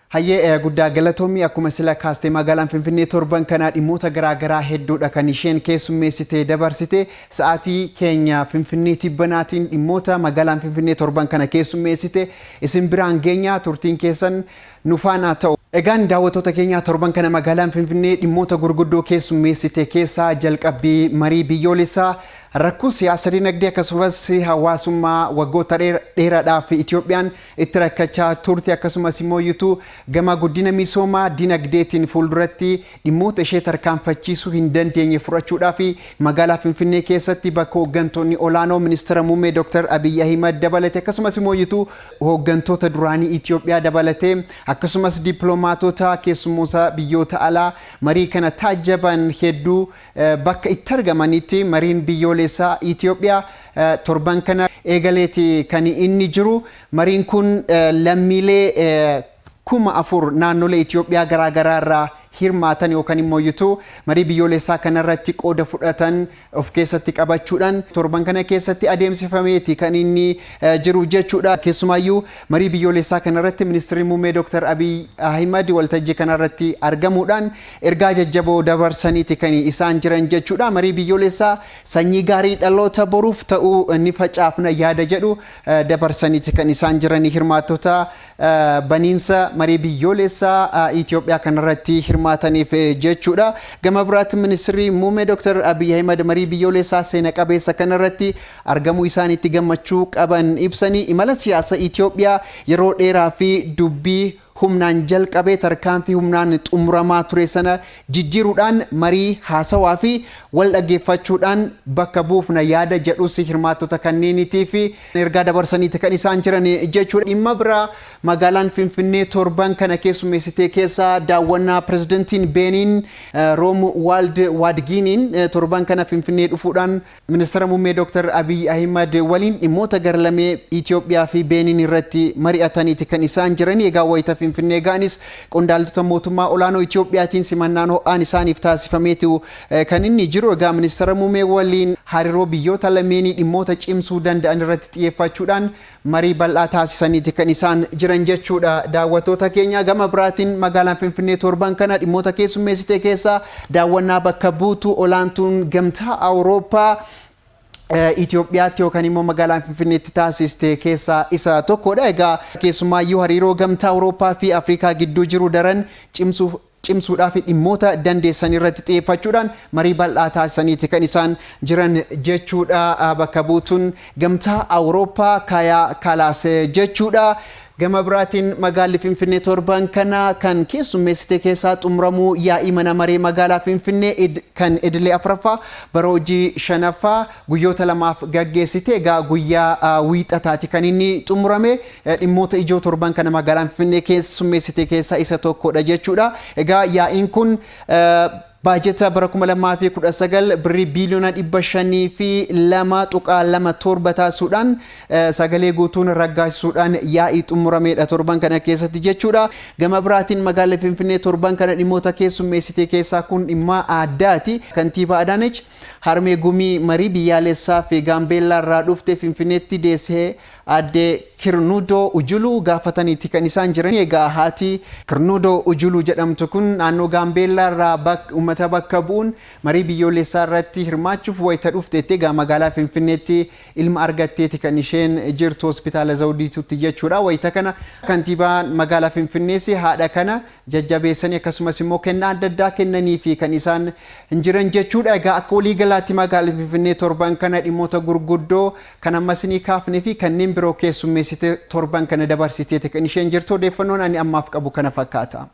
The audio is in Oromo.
Hayyee guddaa galatoomii akkuma sila kaastee magaalaan Finfinnee torban kana dhimmoota garaagaraa hedduudha kan isheen keessummeessitee dabarsite sa'aatii keenya Finfinnee tibbanaatiin dhimmoota magaalaan Finfinnee torban kana keessummeessite isin biraan geenya turtiin keessan nufaanaa ta'u. Egaan daawwattoota keenya torban kana magaalaan Finfinnee dhimmoota gurguddoo keessummeessite keessaa jalqabbii marii biyyoolessaa rakkoo siyaasa dinagdee akkasumas hawaasummaa waggoota dheeraadhaaf Itoophiyaan itti rakkachaa turte akkasumas immoo gama guddina misoomaa dinagdeetiin fuulduratti dhimmoota ishee tarkaanfachiisuu hin dandeenye furachuudhaaf magaalaa Finfinnee keessatti bakka hooggantoonni olaanoo ministeera muummee Dr. Abiy Ahmed dabalate akkasumas immoo hooggantoota duraanii Itoophiyaa dabalate akkasumas dippiloomaatota keessummoota biyyoota alaa marii kana taajjaban hedduu bakka itti argamanitti mariin biyyoolessaa Itoophiyaa torban kana eegaleeti kan inni jiru mariin kun lammiilee 4,000 naannolee Itoophiyaa garaagaraa irraa hirmaatan yookaan immoo marii biyyoolessaa kanarratti qooda fudhatan of keessatti qabachuudhaan torban kana keessatti adeemsifameeti kan inni jiru jechuudha. Keessumaayyuu marii biyyoolessaa kanarratti ministeerri muummee Dr. Abiy Ahmed waltajjii kanarratti argamuudhaan ergaa jajjaboo dabarsaniiti kan isaan jiran jechuudha. Marii biyyoolessaa sanyii gaarii dhaloota boruuf ta'uu ni facaafna yaada jedhu dabarsaniiti kan isaan jiran hirmaattota baniinsa marii biyyoolessaa Itoophiyaa kanarratti hirmaataniif jechuudha. Gama biraatti ministeerri muummee Dr. Abiy Ahmed marii biyyoolessaa seena qabeessa kanarratti argamuu isaaniitti gammachuu qaban ibsanii imala siyaasa Itoophiyaa yeroo dheeraa fi dubbii humnaan jalqabee tarkaanfii humnaan xumuramaa ture sana jijjiiruudhaan marii haasawaa fi wal dhaggeeffachuudhaan bakka buufna yaada jedhus hirmaattota kanneenitii fi ergaa dabarsaniiti kan isaan jiran jechuudha. Dhimma biraa magaalaan Finfinnee torban kana keessummeessitee keessaa daawwannaa pirezidantiin Beeniin Romuald Wadgiiniin torban kana Finfinnee dhufuudhaan ministeera muummee Dr. Abiy Ahmed waliin dhimmoota garlamee Itoophiyaa fi Beeniin irratti mari'ataniiti kan isaan jiran. Egaa wayita Finfinnee gaanis qondaaltota mootummaa olaanoo Itoophiyaatiin simannaan ho'aan isaaniif taasifameetu kan inni jiru. Egaa ministeera muummee waliin hariiroo biyyoota lameenii dhimmoota cimsuu danda'an irratti xiyyeeffachuudhaan marii bal'aa taasisaniiti kan isaan jiran jechuudha. Daawwattoota keenya gama biraatiin magaalaan Finfinnee torban kana dhimmoota keessummeessite keessaa daawwannaa bakka buutuu olaantuun gamtaa Awurooppaa Itoophiyaatti yookaan immoo magaalaan Finfinneetti taasiste keessaa isa tokkodha. Egaa keessumaayyuu hariiroo gamtaa Awurooppaa fi Afrikaa gidduu jiru daran cimsuudhaaf dhimmoota dandeessan irratti xiyyeeffachuudhaan marii bal'aa taasisaniiti kan isaan jiran jechuudha. Bakka buutuun gamtaa Awurooppaa Kayaa Kalaas jechuudha. Gama biraatiin magaalli Finfinnee torban kana kan keessummeessite keessaa xumuramuu yaa'ii mana maree magaalaa Finfinnee kan idilee afuraffaa bara hojii shanaffaa guyyoota lamaaf gaggeessite. Egaa guyyaa wiixataati kan inni xumurame. Dhimmoota ijoo torban kana magaalaan Finfinnee keessummeessite keessaa isa tokkodha jechuudha. Egaa yaa'iin kun baajeta bara 2019 birrii biiliyoona 502.27 taasisuudhaan sagalee guutuun raggaasisuudhaan yaa'ii xumurameedha torban kana keessatti jechuudha. Gama biraatiin magaalaa Finfinnee torban kana dhimmoota keessummeessite keessaa kun dhimma addaati. Kantiibaa Adaanech harmee gumii marii biyyaalessaa fi Gaambeellaa irraa dhufte Finfinneetti deessee adde Kirnuudoo Ujuluu gaafataniiti kan isaan jiran. Egaa haati Kirnuudoo Ujuluu jedhamtu kun naannoo Gaambeellaa irraa uummata bakka bu'uun marii biyyoolessaa irratti hirmaachuuf wayita dhufteetti egaa magaalaa Finfinneetti ilma argatteeti kan isheen jirtu hospitaala Zawdiitutti jechuudha. Wayita kana kantiibaan magaalaa Finfinnees haadha kana jajjabeessanii akkasumas immoo kennaa adda addaa kennanii fi kan isaan jiran jechuudha. Egaa akka waliigalaatti magaalaa Finfinnee torban kana dhimmoota gurguddoo kan ammas ni kaafnee fi kanneen biroo keessummeessite torban kana dabarsiteeti kan isheen jirtu. Odeeffannoon ani ammaaf qabu kana fakkaata.